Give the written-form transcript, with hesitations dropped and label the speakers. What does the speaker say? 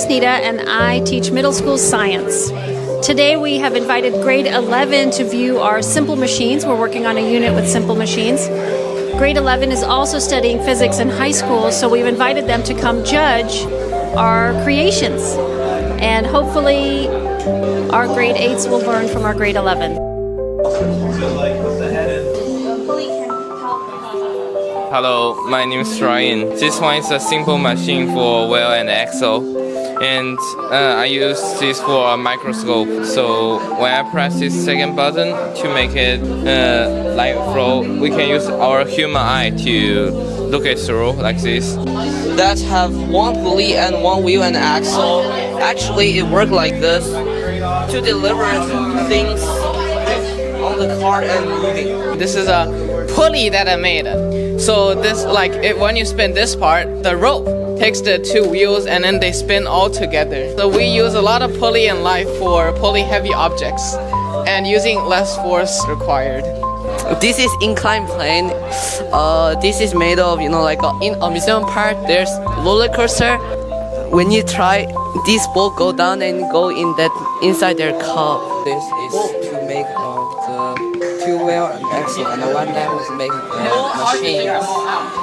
Speaker 1: Miss Nita and I teach middle school science. Today we have invited grade 11 to view our simple machines. We're working on a unit with simple machines. Grade 11 is also studying physics in high school, so we've invited them to come judge our creations. And hopefully our grade 8s will learn from our grade 11.
Speaker 2: Hello, my name is Ryan. This one is a simple machine for wheel and axle, and I use this for a microscope. So when I press this second button to make it light flow, we can use our human eye to look it through like this.
Speaker 3: That have one pulley and one wheel and axle. Actually, it works like this to deliver things on the cart and moving.
Speaker 4: This is a pulley that I made. So this, when you spin this part, the rope takes the two wheels and then they spin all together. So we use a lot of pulley in life for pulling heavy objects and using less force required.
Speaker 3: This is inclined plane. This is made of, in a museum park, there's roller coaster. When you try, this ball go down and go inside their cup. This is to make the two wheel and axle, and the one that was make the machine.